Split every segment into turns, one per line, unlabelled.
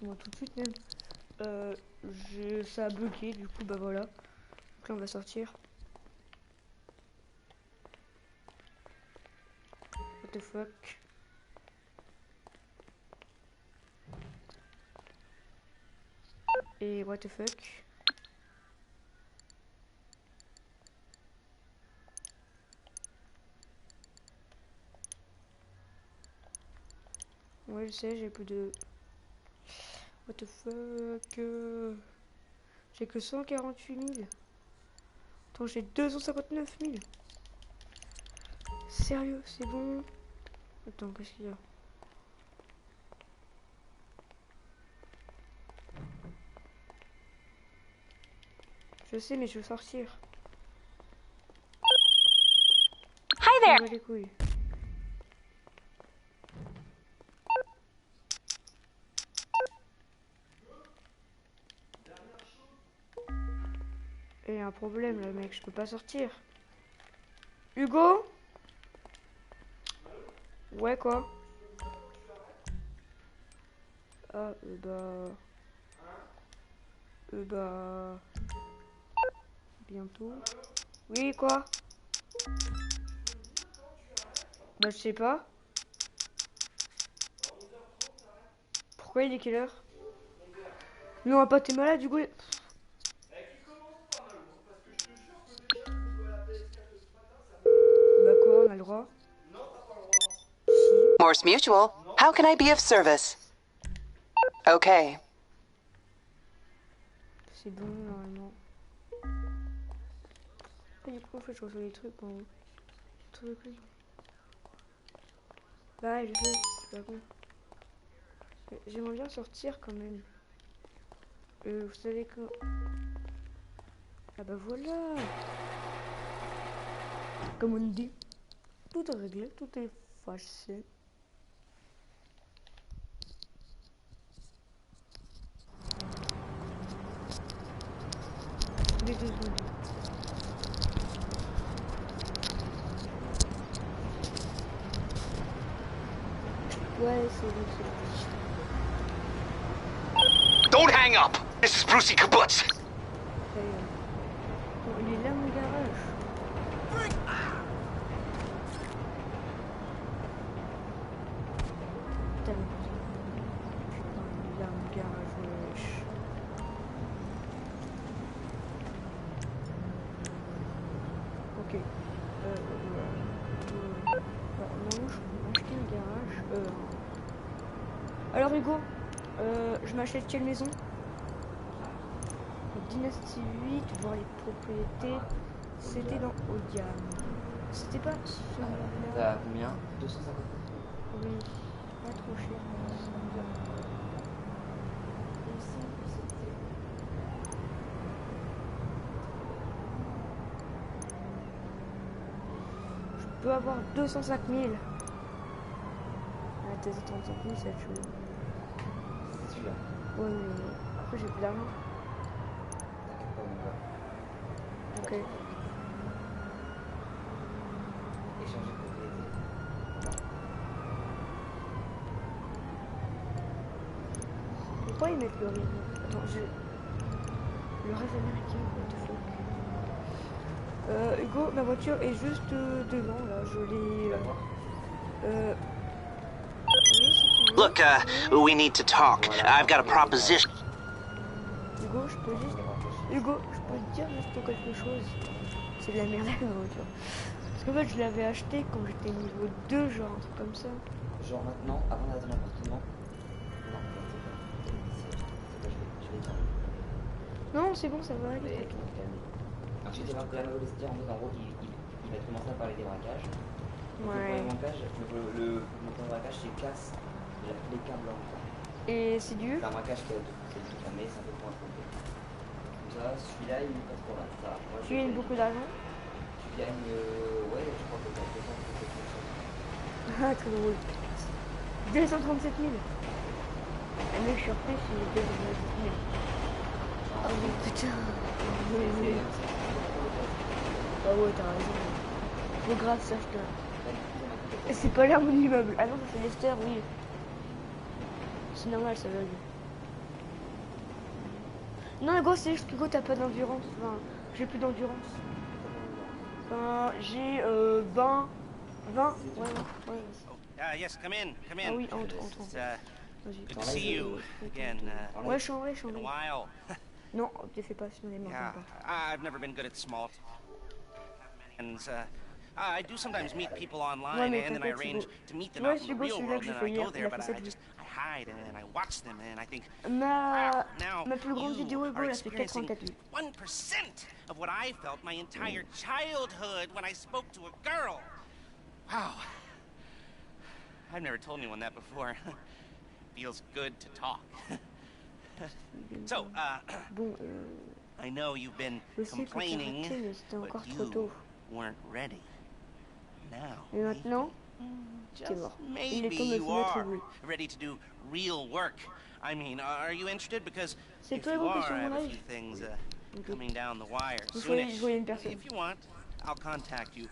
Moi tout de suite même. Ça a bloqué, du coup bah voilà. Donc là on va sortir. What the fuck. Et what the fuck. Ouais je sais, j'ai plus de... What the fuck. J'ai que 148 000. Attends, j'ai 259 000. Sérieux, c'est bon. Attends, qu'est-ce qu'il y a? Je sais, mais je veux sortir.
Hi there.
On va les couilles. Il y a un problème là, mec, je peux pas sortir. Hugo? Ouais, quoi? Ah, bah... Bientôt. Oui, quoi? Bah, je sais pas. Pourquoi il est quelle heure? Non, pas t'es malade, Hugo. Bah quoi, on a le droit?
Morse Mutual. How can I be of service? Okay.
C'est bon, normalement. Et du coup, en fait, je reçois des trucs en haut. Trucs. Bah, je sais, c'est pas con. J'aimerais bien sortir quand même. Vous savez que... Ah bah voilà. Comme on dit, tout est réglé, tout est facile. Les 2 secondes. Ouais, c'est bon, c'est bon.
Don't hang up! This is Brucey Kibbutz.
Ça y est. Bon, il est là mon garage. Putain, il est là mon garage, wesh. Ok. Non, je peux acheter un garage. Alors Hugo, je m'achète quelle maison? Dynastie 8, voir les propriétés. C'était dans Odiam. C'était pas celui-là.
T'as combien? 250.
Oui, pas trop cher. Je peux avoir 205 000. Ah, 235 000, ça chaud.
C'est celui-là.
Ouais, mais après j'ai plus d'argent.
T'inquiète pas, on va.
Ok.
Échanger propriété.
Pourquoi ils mettent le rêve? Attends, le rêve américain, what the fuck. Hugo, ma voiture est juste devant là, je l'ai... Oui, si tu veux.
Look, we need to talk. I've got a proposition.
Hugo, je peux juste... Hugo, je peux te dire juste quelque chose. C'est de la merde ma voiture. Parce qu'en fait, je l'avais acheté quand j'étais niveau 2, genre un truc comme ça.
Genre maintenant, avant d'aller dans l'appartement. Non, c'est pas. Je vais dire.
Non, c'est bon, ça va aller.
Mais tout calme. Ensuite, il va quand même laisser dire en mode en gros qu'il va commencer à parler des braquages.
Ouais.
Le montant de braquage, c'est casse les câbles en fait.
Et c'est dur.
C'est un braquage qui est tout fermé, c'est un peu moins compliqué. Comme ça, celui-là, il est pas trop mal. Ça, moi,
Tu gagnes beaucoup d'argent.
Tu gagnes, ouais, je crois que t'as 237 000.
Ah, très drôle. 237 000. Ah, mais je suis surpris, c'est 237 000. Oh mais putain. Ah ouais, t'as raison. Faut grave ça, je te... C'est pas l'air mon immeuble. Ah non, ça c'est Lester, oui. C'est normal, ça va. Non, Hugo, c'est juste que Hugo, t'as pas d'endurance. Enfin, j'ai plus d'endurance. Enfin, j'ai 20. 20. Ouais, ouais.
Yes, come in, come
Ah
in.
oui, entre.
It's
Vas-y.
good to see you again.
Ouais, je suis en vrai,
Been a while.
Non, t'es fait pas, sinon les
Yeah,
m'entendent
I've never been good at small and I do sometimes meet people
pas. Ouais,
online
mais
and then I
t'inquiète,
arrange
Hugo.
to meet
Tu
them
vois,
out in the
Hugo,
real
celui-là
world
que
and
j'ai
then
fait
I
hier,
go
il
there,
a fait
but
ça
I
lui.
just I hide and I watch them and I think,
Ma,
wow, now
ma plus grande
you
vidéo, Hugo,
are
elle a fait
experiencing
84 vues.
1% of what I felt my entire childhood when I spoke to a girl. Wow. I've never told anyone that before. Feels good to talk. So,
Bon,
I know you've been
je sais que t'as
complaining,
raté, mais c'était
but
encore trop
you
tôt.
weren't ready. Now,
Et maintenant, t'es
just
mort. Il est
maybe
temps de
you
se mettre au
are
boulot.
ready to do real work. I mean, are you interested? Because
C'est
if
toi,
you
Hugo, qui est
are,
sur
I
mon
have a
live.
few things
Ok.
coming down the wire
Je
soonish.
voyais une personne.
If you want, I'll contact you.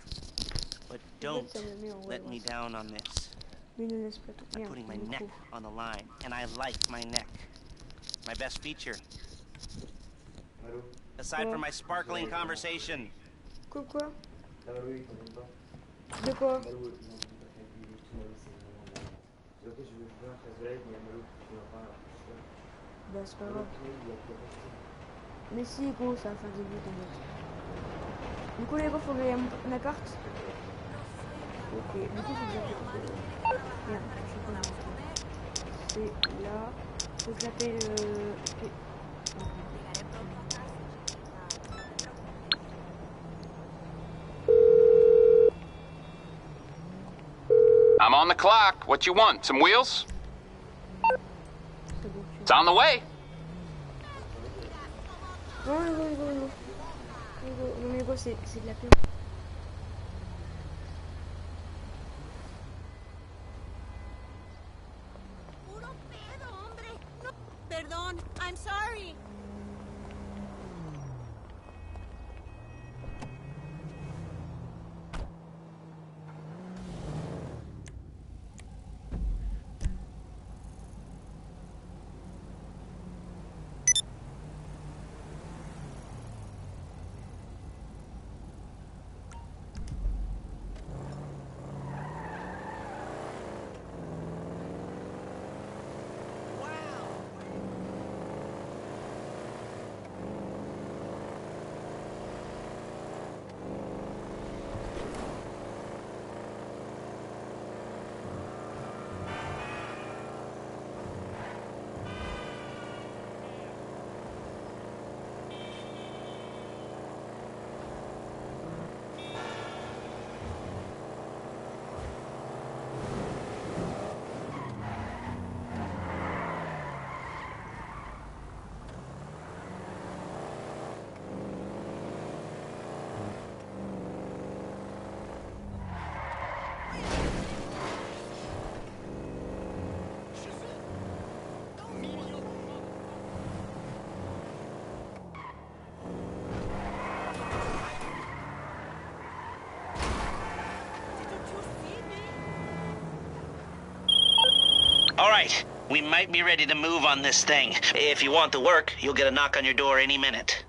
But
En fait,
don't
ça me met en
let me
relance.
down on this.
Mais ne laisse pas tout.
I'm
Merde,
putting my
mon
neck
micro.
on the line, and I like my neck. My best feature,
Allô?
aside from
Quoi?
my sparkling conversation.
Quoi?
Là, Malou, il t'entend pas.
De quoi?
Malou, il m'entend pas avec lui. Tout Malou, c'est vraiment malade. Et après, je veux jouer en face de live, mais il y a Malou qui va pas.
Bah, c'est pas
Malou,
grave.
il a pas posté.
Mais si, Hugo, ça va faire des vues, t'inquiète. Du coup, les gars, faut que j'aille à ma carte. Ok, du coup, faut que j'appelle. Merde, je sais pas où c'est. C'est là. Faut que j'appelle.
I'm on the clock. What you want? Some wheels?
C'est bon,
It's on the way.
Non, Hugo. Non, mais Hugo, c'est de la pub.
Puro pedo, hombre. No. Perdón, I'm sorry.
All right, we might be ready to move on this thing. If you want the work, you'll get a knock on your door any minute.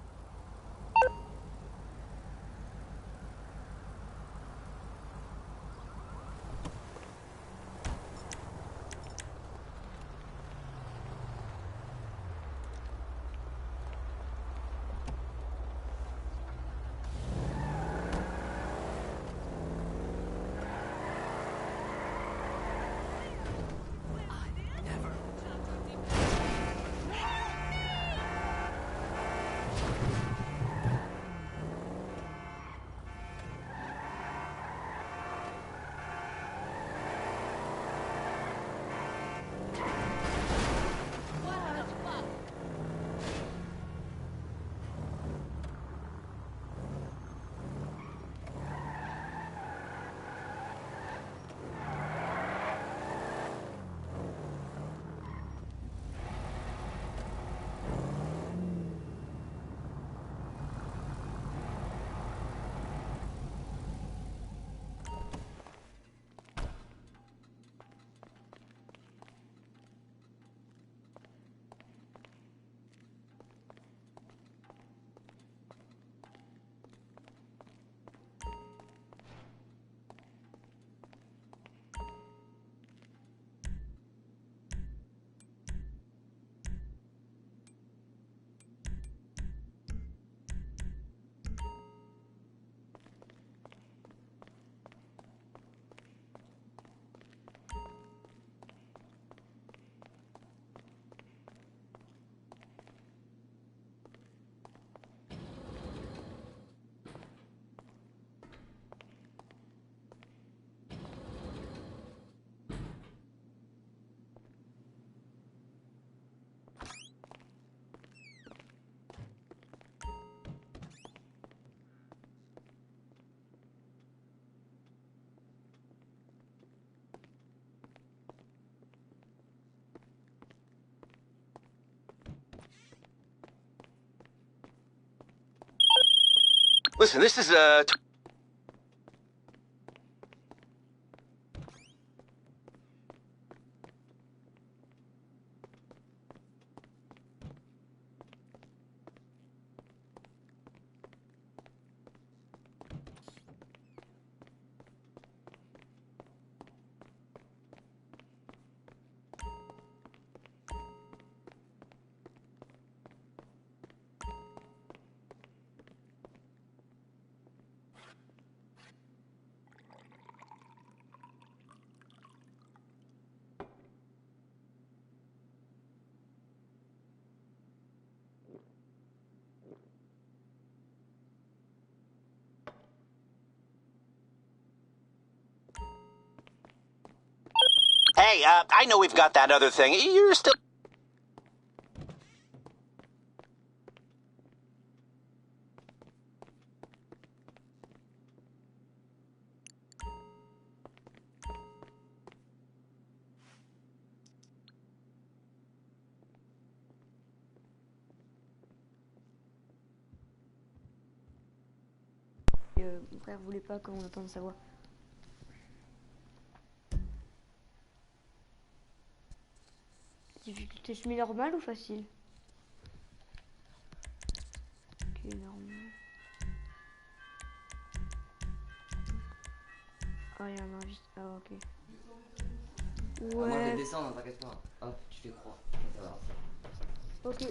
Listen, this is Hey, I know we've got that other thing. You're still...
Mon frère voulait pas qu'on entende sa voix. Difficulté semi-normale ou facile? Ok, normal. Ah, il y a un invite. Ah, ok.
Ah, moi je vais
Ouais.
descendre, t'inquiète pas. Hop, tu fais croix. Ça va.
Ok.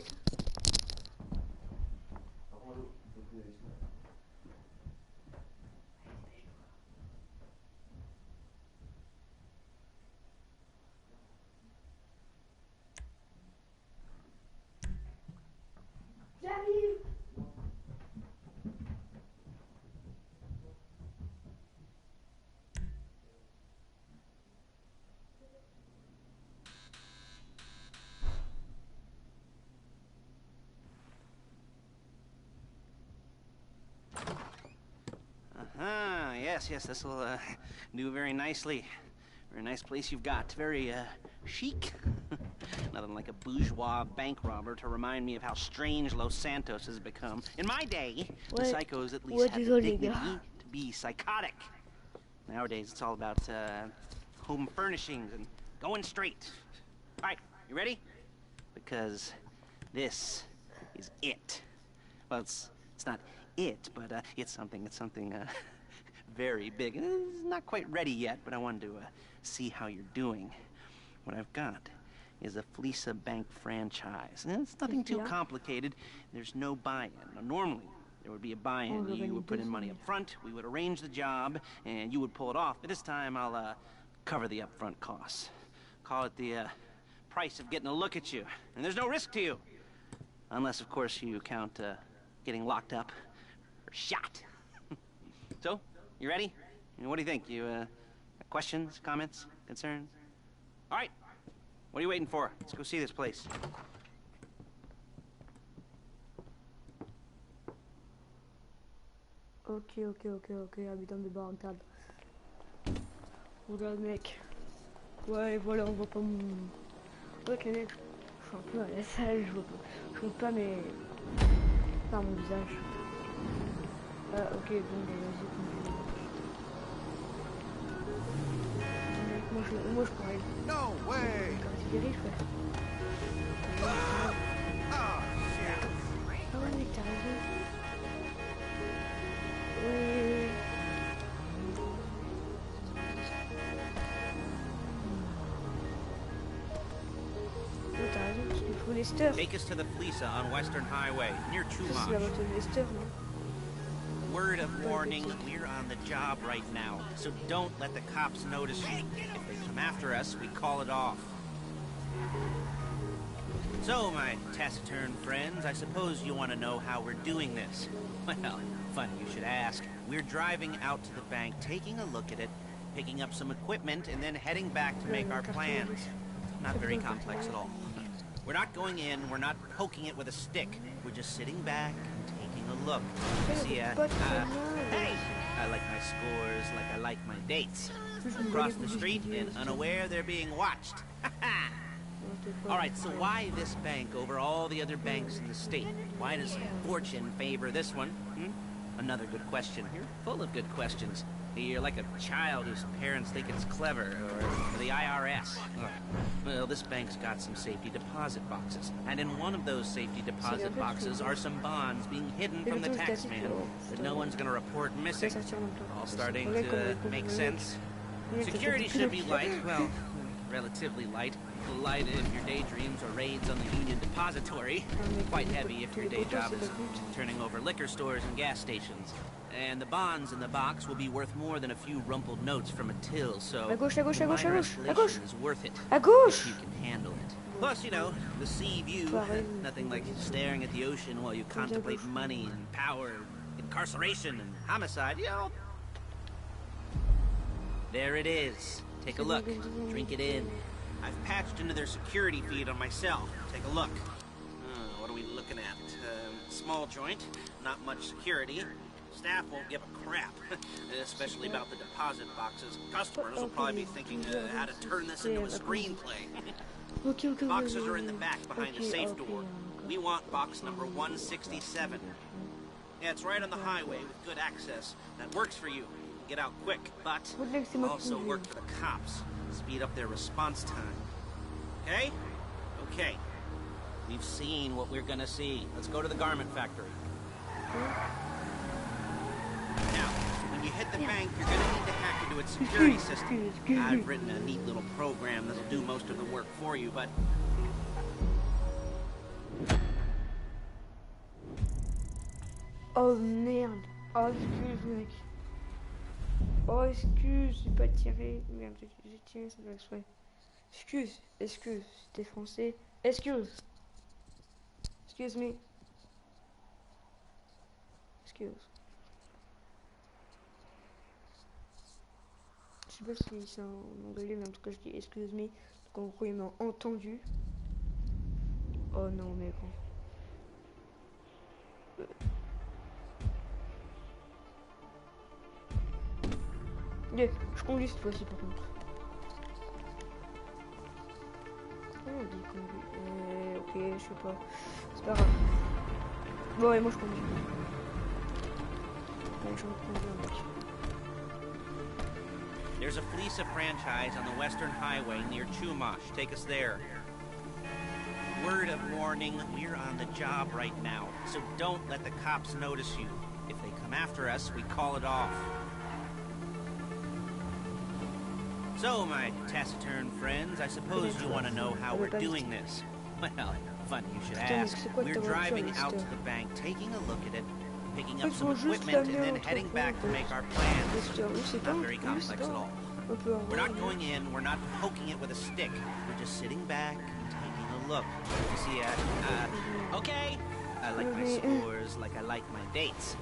Par contre, l'eau, faut que je sois.
J'arrive.
Yes, this will do very nicely. Very nice place you've got. Very chic. Nothing like a bourgeois bank robber to remind me of how strange Los Santos has become. In my day, the psychos at least had the dignity to be psychotic. Nowadays, it's all about home furnishings and going straight. All right, you ready? Because this is it. Well, it's not it, but it's something very big. It's not quite ready yet, but I wanted to see how you're doing. What I've got is a Fleeca Bank franchise. And it's nothing too complicated. There's no buy-in. Now, normally, there would be a buy-in. You would put in money up front, we would arrange the job, and you would pull it off. But this time, I'll cover the upfront costs. Call it the price of getting a look at you. And there's no risk to you. Unless, of course, you count getting locked up or shot. So, you ready? What do you think? You questions, comments, concerns? All right. What are you waiting for? Let's go see this place.
Ok, habitant de barricade. Regarde mec. Ouais, voilà, on voit pas mon... Ok mec, je suis un peu à la salle, je vois pas mes... Pas mon visage. Ok, bon, vas-y, continue. Moi je pourrais...
No way!
Quand il est riche, ouais. Ah ouais mec, t'as raison. Oui. Oh, t'as raison, parce qu'il faut Lester.
Take us to the Fleeca on Western Highway, near
Ça, c'est la
Chumash.
moto de Lester, non?
Word of warning, we're on the job right now, so don't let the cops notice you. If they come after us, we call it off. So, my taciturn friends, I suppose you want to know how we're doing this. Well, funny you should ask. We're driving out to the bank, taking a look at it, picking up some equipment, and then heading back to make our plans. Not very complex at all. We're not going in, we're not poking it with a stick. We're just sitting back and taking a look. See, hey! I like my scores like I like my dates. Across the street and unaware they're being watched. Alright, so why this bank over all the other banks in the state? Why does fortune favor this one? Another good question. You're full of good questions. You're like a child whose parents think it's clever, or the IRS. Well, this bank's got some safety deposit boxes, and in one of those safety deposit boxes are some bonds being hidden from the tax man that no one's gonna report missing. All starting to make sense. Security should be light, well, relatively light. Light if your daydreams or raids on the Union Depository. Quite heavy if your day job is turning over liquor stores and gas stations. And the bonds in the box will be worth more than a few rumpled notes from a till, so
À gauche, à gauche, à gauche, à
minor
gauche, à gauche.
escalation is worth it
À gauche.
if you can handle it. Plus, you know, the sea view, nothing like staring at the ocean while you contemplate money and power, incarceration and homicide, you know. There it is. Take a look. Drink it in. I've patched into their security feed on my cell. Take a look. What are we looking at? Small joint, not much security. Staff won't give a crap, especially about the deposit boxes. Customers will probably be thinking how to turn this into a screenplay. Boxes are in the back behind the safe door. We want box number 167. Yeah, it's right on the highway with good access. That works for you. Get out quick, but also work for the cops. Speed up their response time. Okay? Okay. We've seen what we're gonna see. Let's go to the garment factory. Now, when you hit the bank, you're gonna need to hack into its security system. I've written a neat little program that'll do most of the work for you, but...
Oh merde. Oh excuse mec. Oh excuse, j'ai pas tiré. Merde, j'ai tiré, ça doit exprès. Excuse, c'était français. Excuse me. Excuse. Je sais pas si c'est en anglais, mais en tout cas je dis excuse me. Donc en gros il m'a entendu. Oh non mais bon. Yeah, je conduis cette fois-ci par contre. On dit conduit. Ok, je sais pas. C'est pas grave. Bon, et moi je conduis. Allez, je conduis mec.
There's a Fleece franchise on the Western Highway near Chumash. Take us there. Word of warning, we're on the job right now, so don't let the cops notice you. If they come after us, we call it off. So, my taciturn friends, I suppose you want to know how we're doing this. Well, funny you should ask. We're driving out to the bank, taking a look at it, picking up some equipment, and then heading back to make our plans. Not very complex at all. We're not going in, we're not poking it with a stick. We're just sitting back and taking a look. You see, okay. I like my scores like I like my dates.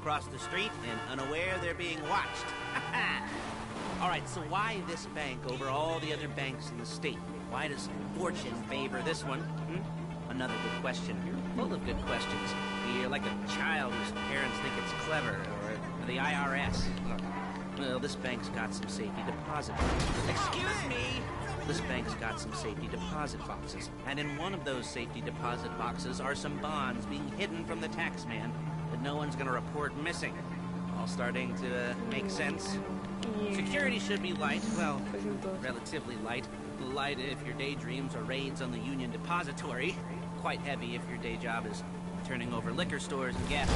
Across the street and unaware they're being watched. All right, so why this bank over all the other banks in the state? Why does fortune favor this one? Another good question. You're full of good questions. You're like a child whose parents think it's clever, or the IRS. Well, this bank's got some safety deposit boxes. Excuse me! This bank's got some safety deposit boxes, and in one of those safety deposit boxes are some bonds being hidden from the tax man that no one's gonna report missing. All starting to make sense? Security should be light, well, relatively light. Light if your daydreams or raids on the Union Depository. Quite heavy if your day job is turning over liquor stores and gas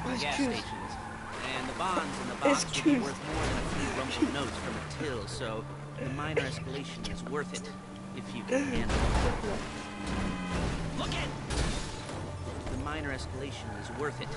stations. And the bonds in the box will be worth more than a few rumpled notes from a till, so the minor escalation is worth it if you can handle it. Look it! The minor escalation is worth it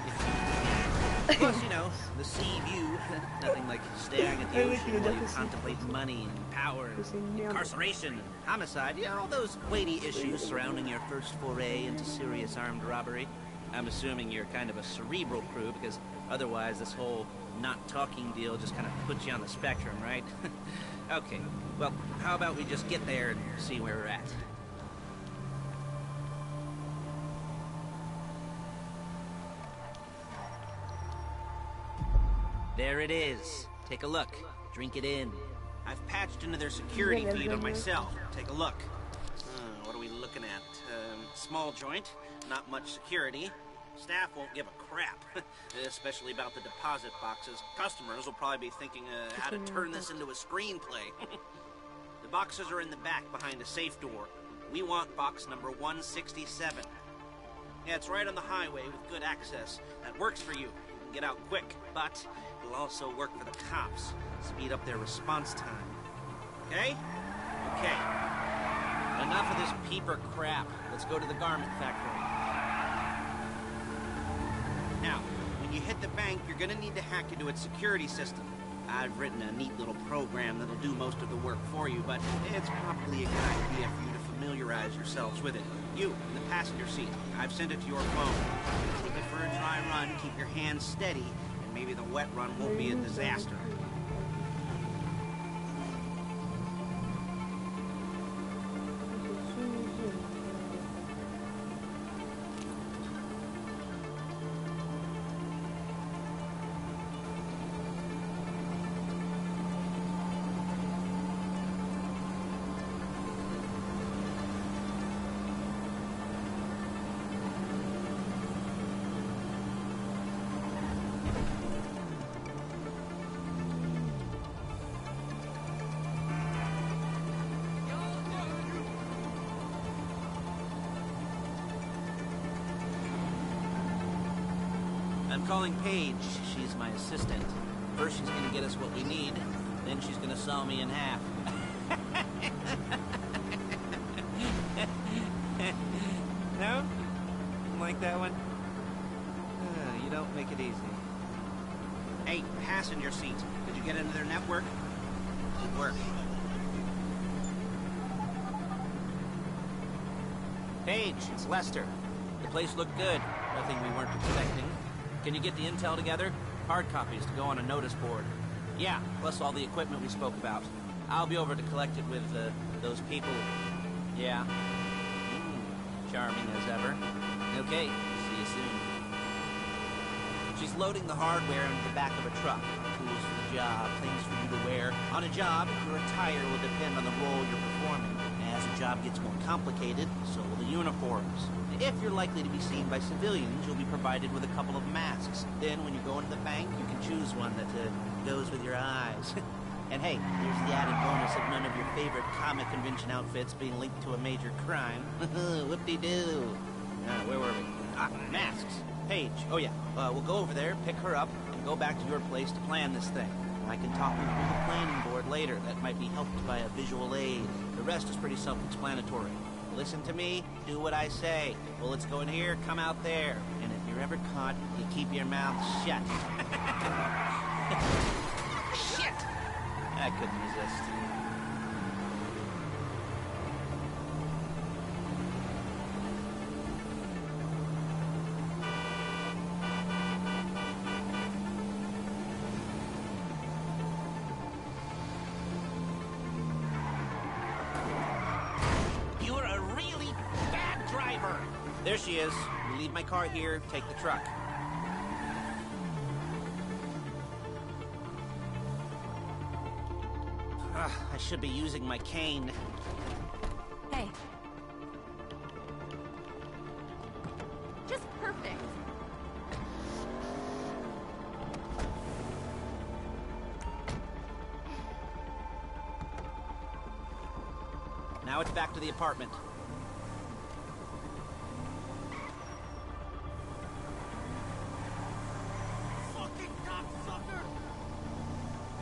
if you can handle it. Plus, you know, the sea view, nothing like staring at the ocean while you contemplate money and power and incarceration and homicide, you know, all those weighty issues surrounding your first foray into serious armed robbery. I'm assuming you're kind of a cerebral crew, because otherwise this whole not talking deal just kind of puts you on the spectrum, right? Okay, well, how about we just get there and see where we're at? There it is. Take a look. Drink it in. I've patched into their security feed on my cell. Take a look. What are we looking at? Small joint, not much security.
Staff won't give a crap, especially about the deposit boxes. Customers will probably be thinking how to turn this into a screenplay. The boxes are in the back behind a safe door. We want box number 167. Yeah, it's right on the highway with good access. That works for you. You can get out quick, but it'll also work for the cops. Speed up their response time. Okay? Okay. Enough of this peeper crap. Let's go to the garment factory. Now, when you hit the bank, you're gonna need to hack into its security system. I've written a neat little program that'll do most of the work for you, but it's probably a good idea for you to familiarize yourselves with it. You, in the passenger seat, I've sent it to your phone. Take it for a dry run, keep your hands steady, and maybe the wet run won't be a disaster. I'm calling Paige. She's my assistant. First she's gonna get us what we need, then she's gonna saw me in half. No? Like that one? You don't make it easy. Hey, passenger seat. Did you get into their network? Good work. Paige, it's Lester. The place looked good. Nothing we weren't expecting. Can you get the intel together? Hard copies to go on a notice board. Yeah, plus all the equipment we spoke about. I'll be over to collect it with, those people. Yeah. Charming as ever. Okay, see you soon. She's loading the hardware into the back of a truck. Tools for the job, things for you to wear. On a job, your attire will depend on the role you're performing. As the job gets more complicated, so will the uniforms. If you're likely to be seen by civilians, you'll be provided with a couple of masks. Then when you go into the bank, you can choose one that goes with your eyes. And hey, there's the added bonus of none of your favorite comic convention outfits being linked to a major crime. Whoop-de-doo. Where were we? Masks. Paige. Oh yeah, we'll go over there, pick her up, and go back to your place to plan this thing. I can talk you through the planning board later. That might be helped by a visual aid. The rest is pretty self-explanatory. Listen to me, do what I say. Bullets go in here, come out there. And if you're ever caught, you keep your mouth shut. Shit! I couldn't resist. There she is. You leave my car here, take the truck. I should be using my cane.
Hey. Just perfect.
Now it's back to the apartment.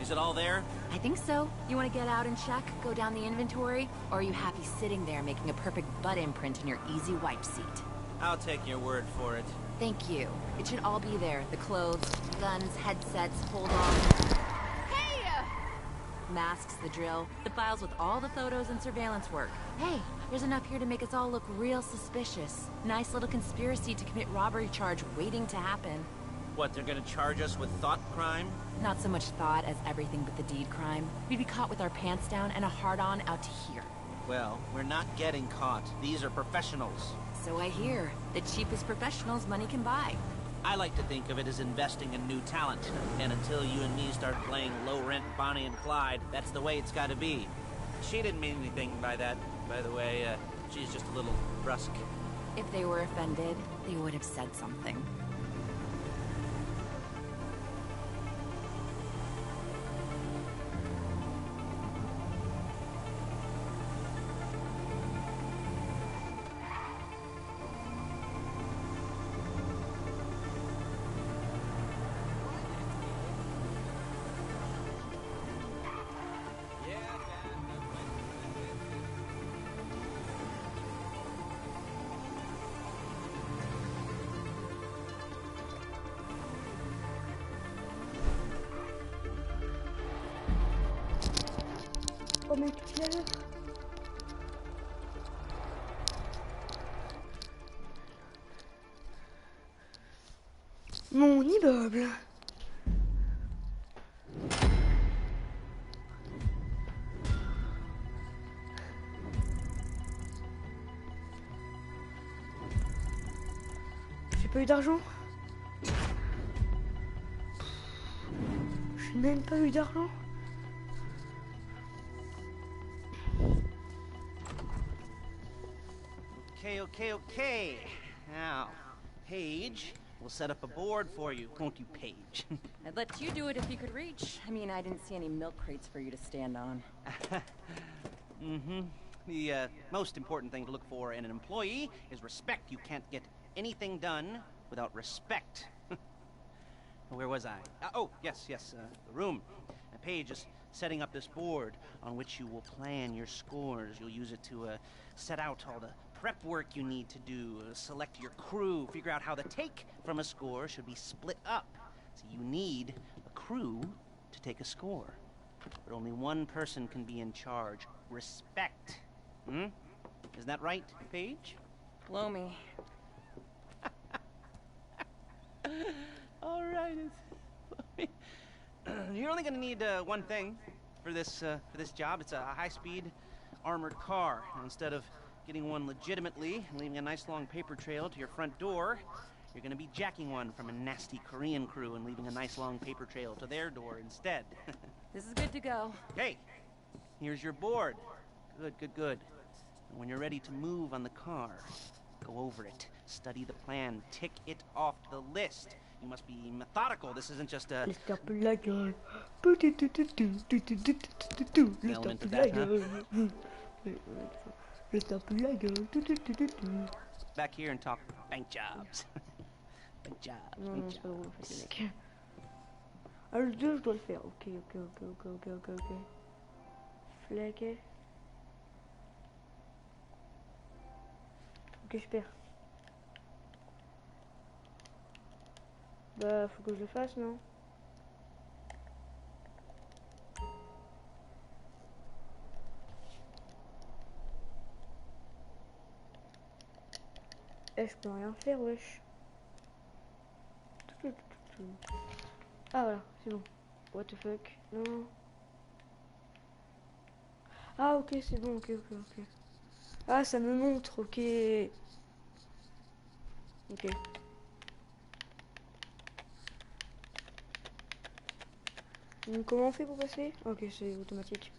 Is it all there?
I think so. You want to get out and check, go down the inventory? Or are you happy sitting there making a perfect butt imprint in your easy wipe seat?
I'll take your word for it.
Thank you. It should all be there. The clothes, guns, headsets, hold-on. Hey! Masks, the drill. The files with all the photos and surveillance work. Hey, there's enough here to make us all look real suspicious. Nice little conspiracy to commit robbery charge waiting to happen.
What, they're gonna charge us with thought crime?
Not so much thought as everything but the deed crime. We'd be caught with our pants down and a hard-on out to here.
Well, we're not getting caught. These are professionals.
So I hear. The cheapest professionals money can buy.
I like to think of it as investing in new talent. And until you and me start playing low-rent Bonnie and Clyde, that's the way it's gotta be. She didn't mean anything by that, by the way. She's just a little brusque.
If they were offended, they would have said something.
Oh mais Claire. Mon immeuble. J'ai pas eu d'argent. J'ai même pas eu d'argent.
Okay. Now, Paige, we'll set up a board for you, won't you, Paige?
I'd let you do it if you could reach. I mean, I didn't see any milk crates for you to stand on.
Mm-hmm. The most important thing to look for in an employee is respect. You can't get anything done without respect. Where was I? Yes, the room. Paige is setting up this board on which you will plan your scores. You'll use it to set out all the prep work you need to do, select your crew, figure out how the take from a score should be split up. So you need a crew to take a score. But only one person can be in charge. Respect. Isn't that right, Paige?
Blow me.
All right. You're only going to need one thing for this job. It's a high-speed armored car. And instead of getting one legitimately and leaving a nice long paper trail to your front door, you're going to be jacking one from a nasty Korean crew and leaving a nice long paper trail to their door instead.
This is good to go.
Okay, here's your board. Good. And when you're ready to move on the car, go over it, study the plan, tick it off the list. You must be methodical. This isn't just a... Element of that, huh? Back here and talk bank jobs. Bank jobs.
Non, c'est pas drôle en fait, les mecs. Ah, le 2, je dois le faire. Ok. Flag. Ok, je perds. Bah, faut que je le fasse, non? Eh, je peux rien faire, wesh. Ah, voilà, c'est bon. What the fuck? Non. Ah, ok, c'est bon, ok. Ah, ça me montre, ok. Donc, comment on fait pour passer? Ok, c'est automatique.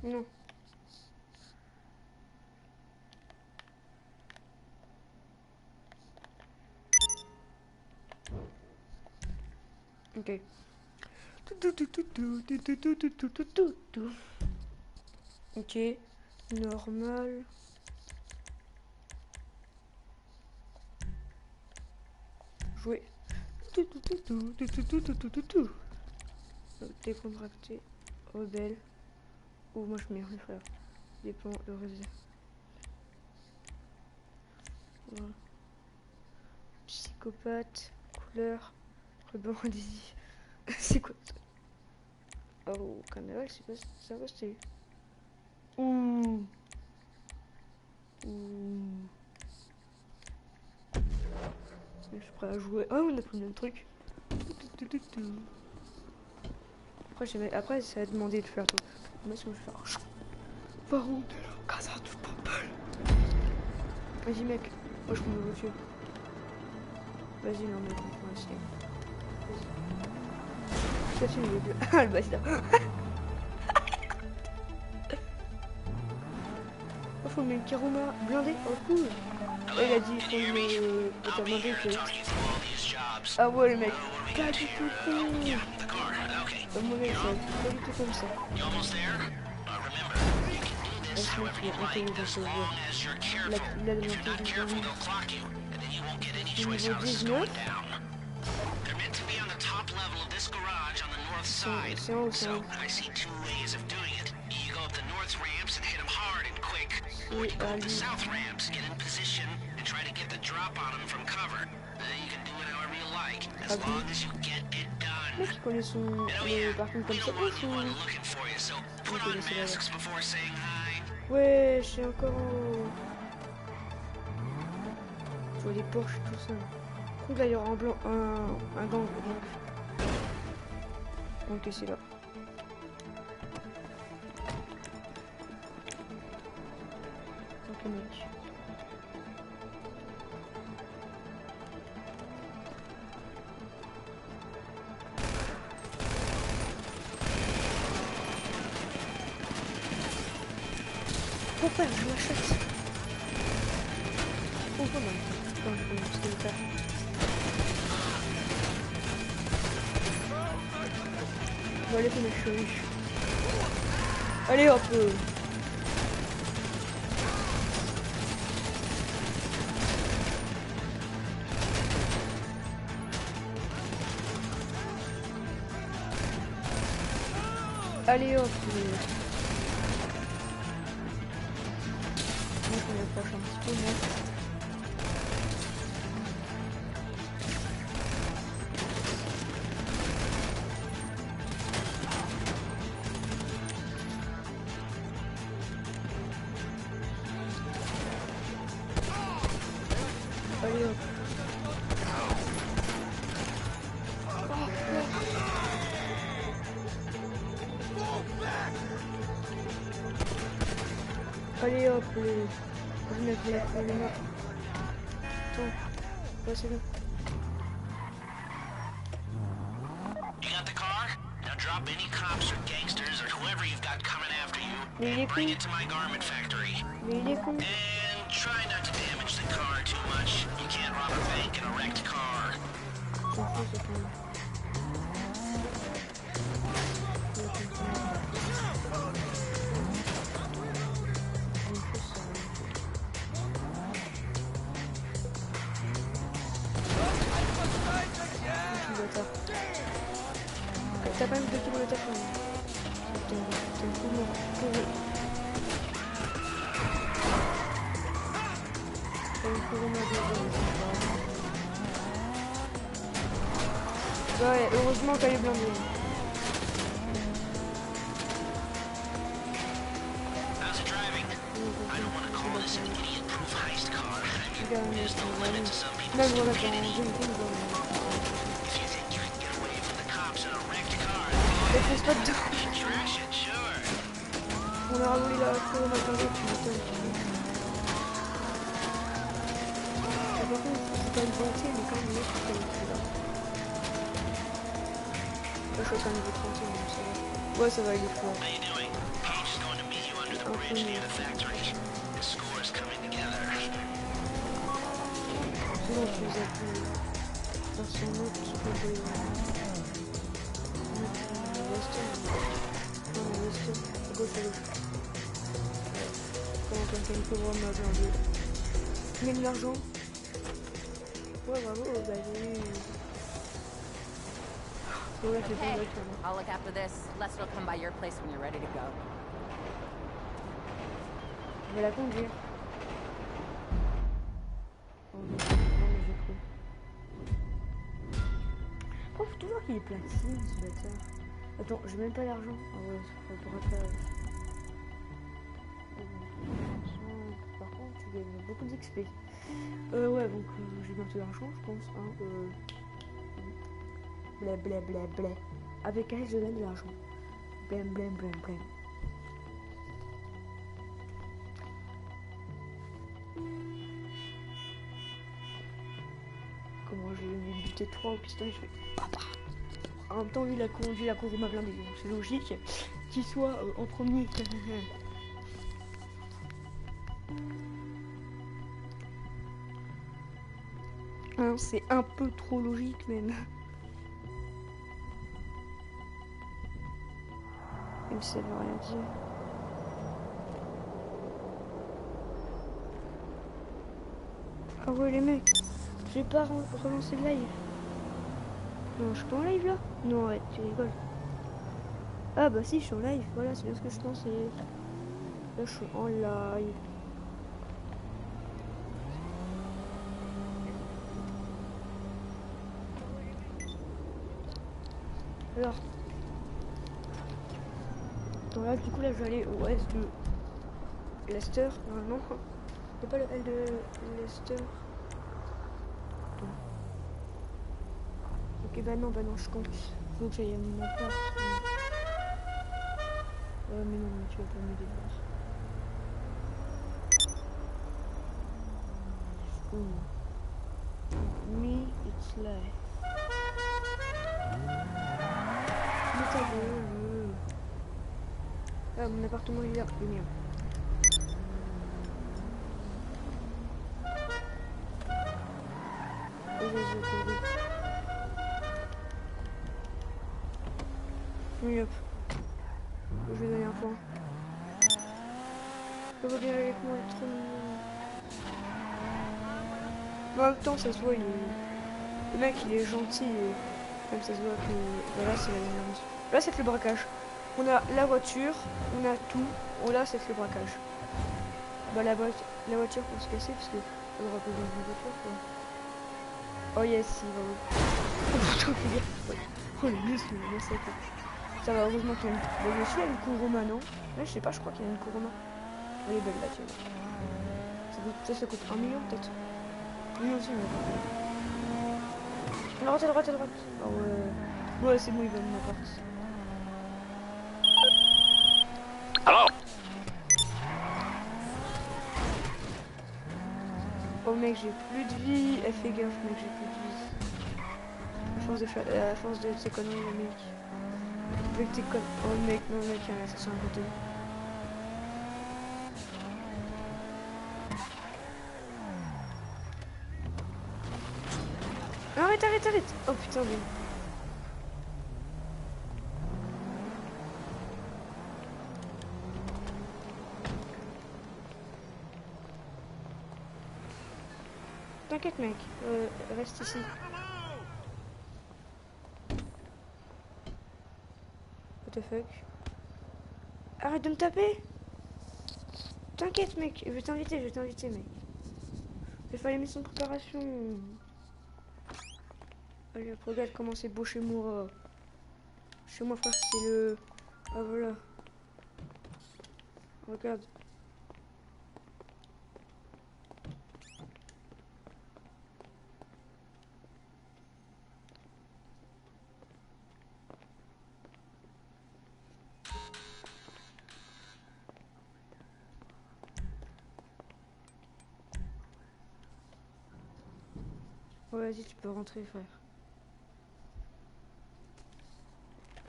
Non. Ok. Ok. Normal. Jouer. Décontracté. Rebelle. Ou moi je mets les frères. Dépend heureuse. Voilà. Psychopathe. Couleur. Ruban adhésif. C'est quoi ça? Oh, carnaval, c'est pas ça va c'est. Ouh. Je suis prêt à jouer. Oh, on a pris le même truc. Après, ça va demander de faire tout. promesse que je vais faire. Par contre, casa du papel. Vas-y, mec. Moi, je prends ma voiture. Vas-y, non, mec, on va essayer. Vas-y. Ça, c'est le bleu. Ah, le bâtard. Oh, faut mettre une Karuma blindée. Oh, cool. Ouais, il a dit, faut le blindé, il fait. Ah ouais, le mec. Pas du tout con. Moi, mec, ça va pas du tout comme ça. Laisse-moi qui est intelligent dans ce jeu. Il a de l'intelligence. Niveau 19. C'est en haut, c'est en haut. C'est à lui. Mec, il connaît son... par contre, comme ça, ouf, il connaissait la... Ouais, je suis encore en haut. Je vois des Porsche, tout ça. Donc là, il y aura un blanc, un gang, donc. Ok, c'est là. Ok, mec. Pour faire, je l'achète. Oh, quand même. Quand je peux ce qu'il faire. Bon, allez, fais ma chérie. Allez, hop. Allez, hop. Moi, je me approche un petit peu, moi. Allez hop. Allez hop, je vais mettre les mains. Attends, passez-le. Mais il est con. Mais il est con.
Try not to damage the car too much. You can't rob a bank in a wrecked car.
T'as pas même 2 km à faire. T'es fou, ouais, heureusement qu'elle est blindée. Même voilà, quand je pas dedans. On a roulé la cour au matin, tu m'étonnes. Par contre, c'est pas une volonté, mais quand même, c'est pas une là. Je suis quand même niveau 30, donc ça va. Ouais, ça va, il est fort. Un peu mieux. Sinon, je les appuie. Faire son autre, je peux pas gauche à gauche. Comment quelqu'un peut voir ma blindée. Tu mets de l'argent. Ouais, bravo, bah j'ai eu... Oh là, c'est bon,
Okay, I'll look after this. Lester will come by your place when you're ready to go.
Je vais la conduire. Oh non, mais j'ai cru. Oh, faut toujours qu'il est platine, ce bâtard. Attends, j'ai même pas l'argent. Ah ouais, ça pourra pas... Par contre, tu gagnes beaucoup d'XP. Ouais, donc j'ai bientôt l'argent, je pense. Hein, blé. Avec elle, je gagne de l'argent. Blém. T3 au pistolet, je fais papa. En même temps, lui, il a conduit la Kuruma blindée, donc c'est logique qu'il soit en premier. Hein, c'est un peu trop logique même. Même si ça veut rien dire. Ah ouais les mecs, je vais pas relancer le live. Non, je suis pas en live là. Non, arrête, tu rigoles. Ah bah si, je suis en live, voilà, c'est bien ce que je pensais. Là, je suis en live. Alors. Donc là, du coup, là, je vais aller au S de Lester, normalement. C'est pas le L de Lester. Ok, bah non, je compte. Faut que j'aille à mon appart. Mais non, mais tu vas pas m'aider. Me, it's life. Mais ta gueule. Ah, mon appartement il est là, le mien. Oui, hop. Je vais donner un point. Je veux bien avec moi, il est trop mignon. Mais en même temps, ça se voit, le mec il est gentil. Et même ça se voit que voilà, c'est la dernière mission. Là, c'est le braquage. On a la voiture, on a tout. Oh, là, c'est le braquage. Bah, la voiture pour se casser, parce que on aura besoin d'une voiture, quoi. Oh, yes, il va. Oh, putain, faut dire. Ouais. Oh, les muscles, le massacre. Ça va, heureusement qu'il y a une. Bon, je suis à une Kuruma, non? Ouais, je sais pas, je crois qu'il y a une Kuruma. Elle est belle, là, tiens. Ça coûte 1 million, peut-être. 1 million aussi, mais. À droite. Ah ouais. Ouais, c'est bon, il va mon appart.
Hello?
Oh mec, j'ai plus de vie. Fais gaffe, mec, j'ai plus de vie. À force de ces conneries, le mec. Avec tes conneries. Oh mec, non, mec, il y a un assassin à côté. Arrête. Oh putain, mais. T'inquiète mec, reste ici. What the fuck? Arrête de me taper! T'inquiète mec, je vais t'inviter mec. Je vais faire les missions de préparation. Allez hop, regarde comment c'est beau chez moi. Chez moi frère, c'est le... Ah voilà. Regarde. Oh, vas-y, tu peux rentrer, frère.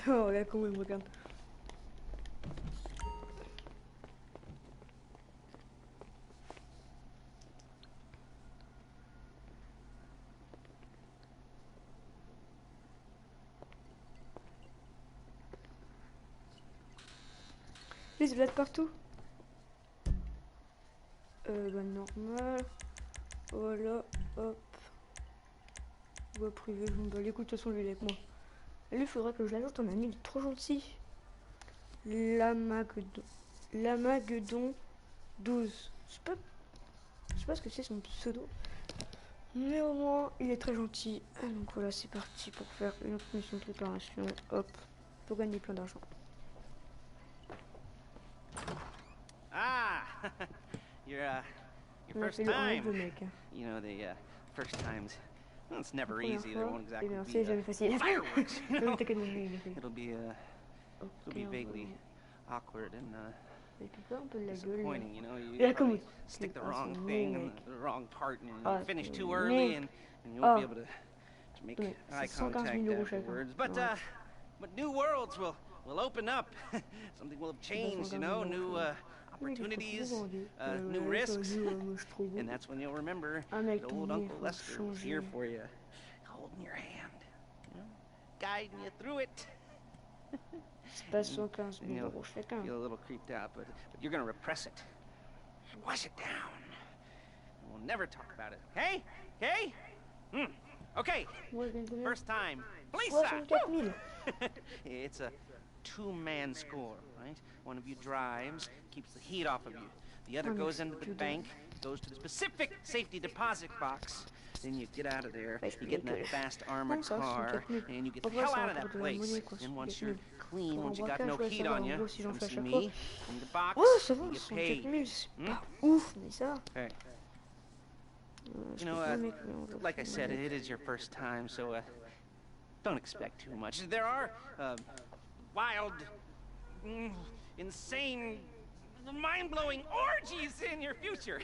Oh, regarde comment il me regarde. Il se blade partout. Bah, normal. Voilà, hop. Voie privée, je me bats les couilles, de toute façon, lui, il est avec moi. Et lui, il faudra que je l'ajoute en ami, il est trop gentil. Lamagedon 12. Je sais pas ce que c'est son pseudo. Mais au moins, il est très gentil. Ah, donc voilà, c'est parti pour faire une autre mission de préparation. Hop, pour gagner plein d'argent.
Ah, your
On a
first
fait le 1 et
time.
2, mec.
You know, the first times. Well, it's never
Première
easy.
fois,
There won't exactly
et bien,
be
c'est jamais facile.
fireworks. You know?
T'inquiète, il est fait.
It'll be vaguely awkward and
Et puis quoi, un peu de la gueule.
disappointing. You know,
Et
you
là, comme
probably stick the
ah,
wrong
son
thing
nez,
and
mec.
the wrong part, and you
Ah,
finish
son
too
nez.
early, and you won't be
Ah.
able to to make
Ouais,
eye
c'est 115
contact
000 € chacun.
afterwards.
Ouais.
But new worlds will open up. Something will have changed, you know, new opportunities, new risks. And that's when you'll remember
Ah mec,
that
ton
old
nez,
Uncle
faut
Lester was here
changer.
for you, holding your hand, you know, guiding you through it.
C'est pas 115
And
000
you'll
€ chacun.
feel a little creeped out, but you're gonna repress it. Wash it down. And we'll never talk about it. Okay? Okay? Okay.
Moi, je gagne combien?
First time. Lisa!
64 000.
It's a two-man score, right? One of you drives, keeps the heat off of you. The other
Oh,
goes
mais
into the
putain.
bank, goes to the specific safety deposit box. Then you get out of there,
Ouais,
you get in that fast armored
Non, ça,
car,
64 000.
and you get the
En vrai,
hell
c'est
out of
un
that
tour de la monnaie,
place.
quoi,
And once
64
you're
000.
clean,
Pour un
once you got
braquage,
no
ouais,
heat
ça va,
on
en
you,
gros, si j'en
come
fais à
see
chaque
me,
fois.
in the box,
Ouais, ça va,
you get
64
paid.
000, c'est pas ouf, mais ça va.
Hey.
Je
You know,
peux pas, mec, mais on va
like I
faire
said,
une
it is your first time, so don't expect too much. There are wild, insane, mind-blowing orgies in your future.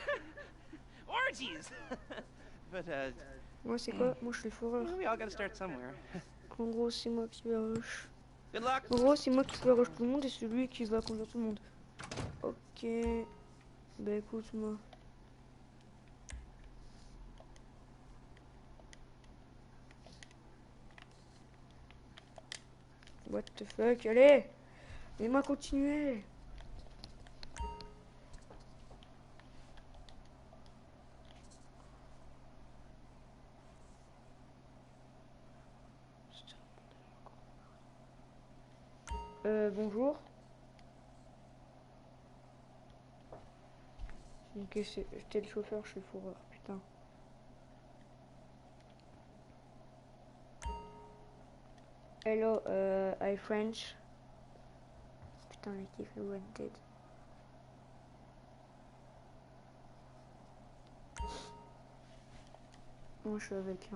Orgies. But
Moi, c'est quoi? Moi, je suis le foreur.
we all gotta start somewhere.
En gros, c'est moi qui vais rush.
Good luck.
En gros, c'est moi qui vais rush tout le monde et celui qui va conduire tout le monde. Ok. Bah écoute, moi. What the fuck, allez! Laissez-moi continuer! Bonjour. Ok, j'étais le chauffeur, je suis le fourreur, putain. Hello, I French. Putain, mec, il fait wanted. Moi, je suis avec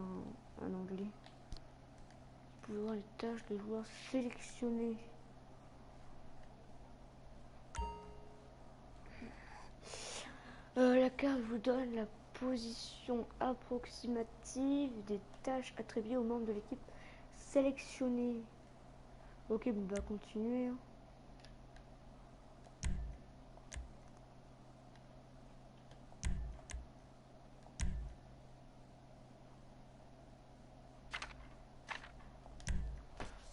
un anglais. Vous pouvez voir les tâches de joueurs sélectionnés. La carte vous donne la position approximative des tâches attribuées aux membres de l'équipe sélectionnée. Ok, bon, on va continuer. Hein.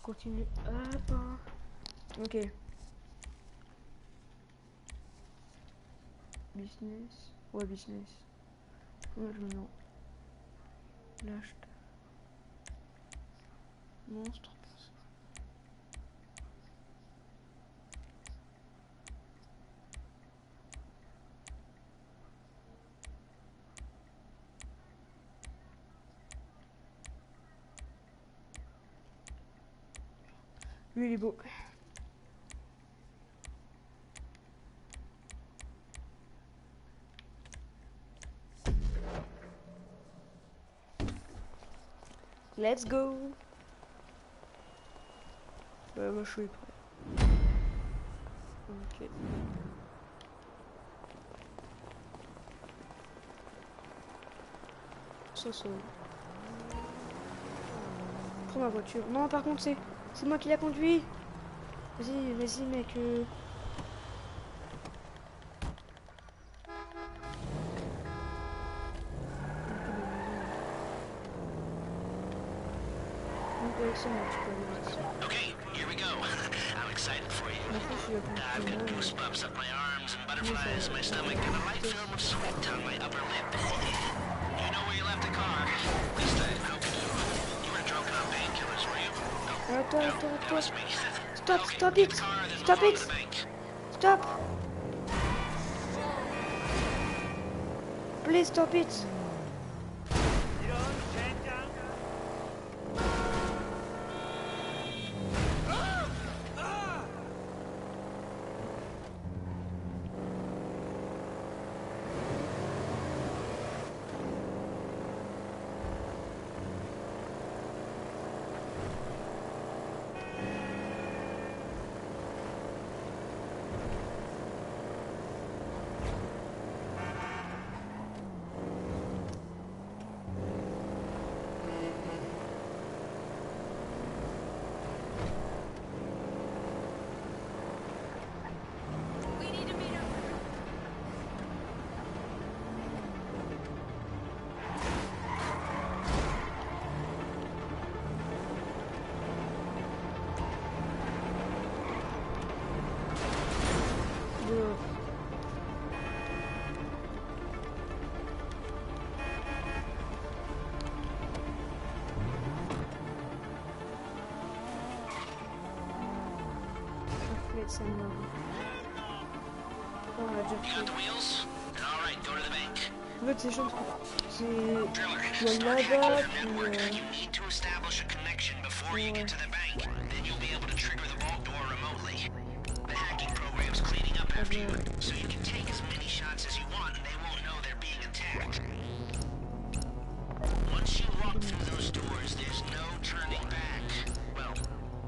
Continue. Hop. Hein. Ok. Business. Ouais, business. Non. L'achat. Monstre. Lui, il est beau. Let's go. Moi je suis prêt. Ok. Ça. Prends ma voiture. Non, par contre, c'est moi qui l'a conduit. Vas-y, mec.
Okay, here we go. I'm excited for you. I've got goosebumps up my arms and butterflies in my stomach and a light film of sweat on my upper lip. You know where you left the car? This time, how could you? You were drunk on painkillers, were you? No, that was me.
Stop it! Stop it! Stop! Please stop it! mettre ça là. On l'a déjà
You got
fait.
the wheels? All right, go to the bank.
En fait, c'est chiant parce que c'est...
Driller,
Il y a
start hacking
là-bas,
their
puis...
network. You need to establish a connection before you get to the bank. Then you'll be able to trigger the vault door remotely. The hacking program's cleaning up after you, so you can take as many shots as you want and they won't know they're being attacked. Once you walk through those doors, there's no turning back. Well,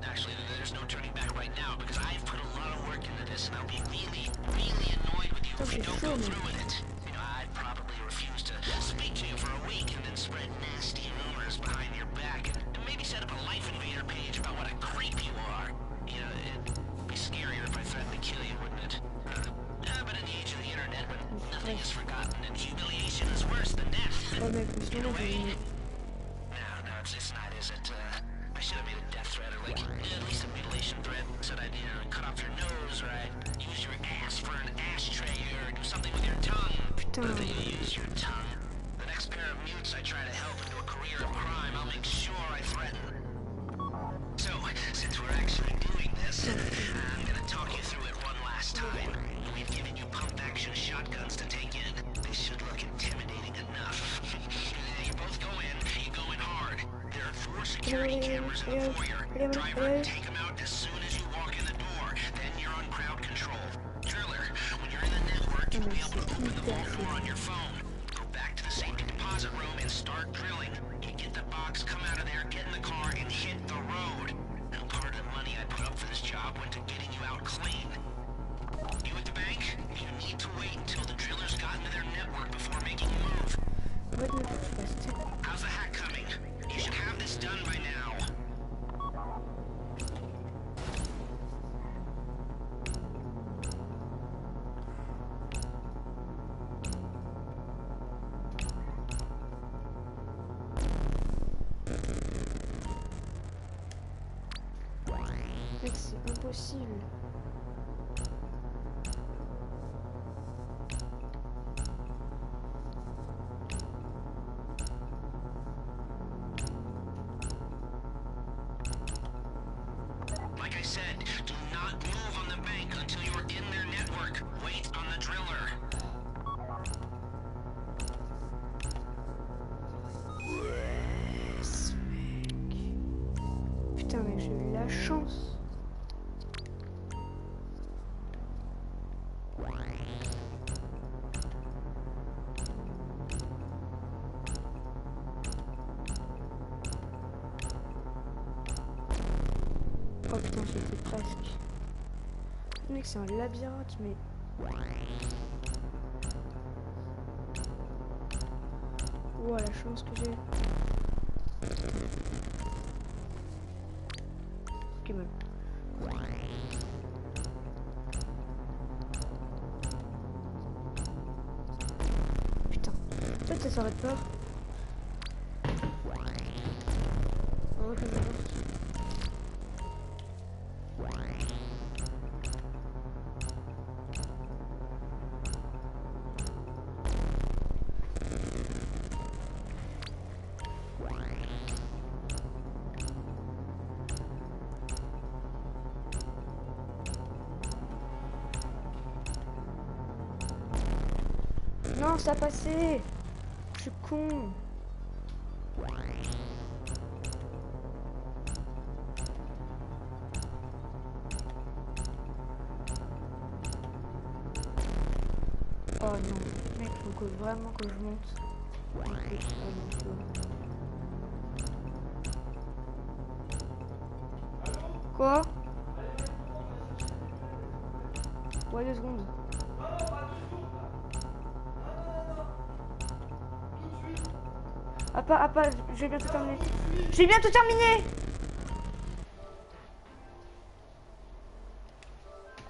actually, there's no turning back right now because I've put a lot of work into this and I'll be really, really annoyed with you if you don't go through with it. You know, I'd probably refuse to speak to you for a week and then spread nasty rumors behind your back and maybe set up a Life Invader page about what a creep you are. You know, it'd be scarier if I threatened to kill you, wouldn't it? But in the age of the internet, when nothing is forgotten and humiliation is worse than death.
Oh mec, mais sinon, j'ai...
No, it's not, is it? I should have made a death threat or like at least a mutilation threat. Said I'd cut off your nose or I'd use your ass for an ashtray or do something with your tongue.
Putain.
But you use your tongue. The next pair of mutes I try to help into a career of crime, I'll make sure I threaten. So, since we're actually doing this, I'm gonna talk you through it one last time. We've given you pump-action shotguns to take in. They should look intimidating enough. You both go in, you go in hard. There are 4 security cameras in the foyer. Driver, take them out as soon as you walk in the door. Then you're on crowd control. Driller, when you're in the network, you'll be able to open the vault door on your phone. Go back to the safety deposit room and start drilling. You get the box, come out of there, get in the car, and hit the road. Now, part of the money I put up for this job went to getting you out clean. You at the bank? You need to wait until the drillers got into their network before making a move.
En fait, mec, je passe tout.
How's the hack coming? You should have this done by now.
Mec, c'est impossible.
Like I said, do not move on the bank until you're in their network. Wait on the driller.
Yes, mec. Putain, mec, j'ai eu la chance. Oh putain, j'y étais presque. Mec, c'est un labyrinthe, mais... Oh, la chance que j'ai. Ok, même. Putain. Peut-être ça s'arrête pas. Oh, que j'avance. Non, ça a passé. Je suis con. Oh non, mec, faut que vraiment que je monte. Quoi? Ouais, 2 secondes. Ah pas, je vais bientôt terminer. J'ai bientôt terminé.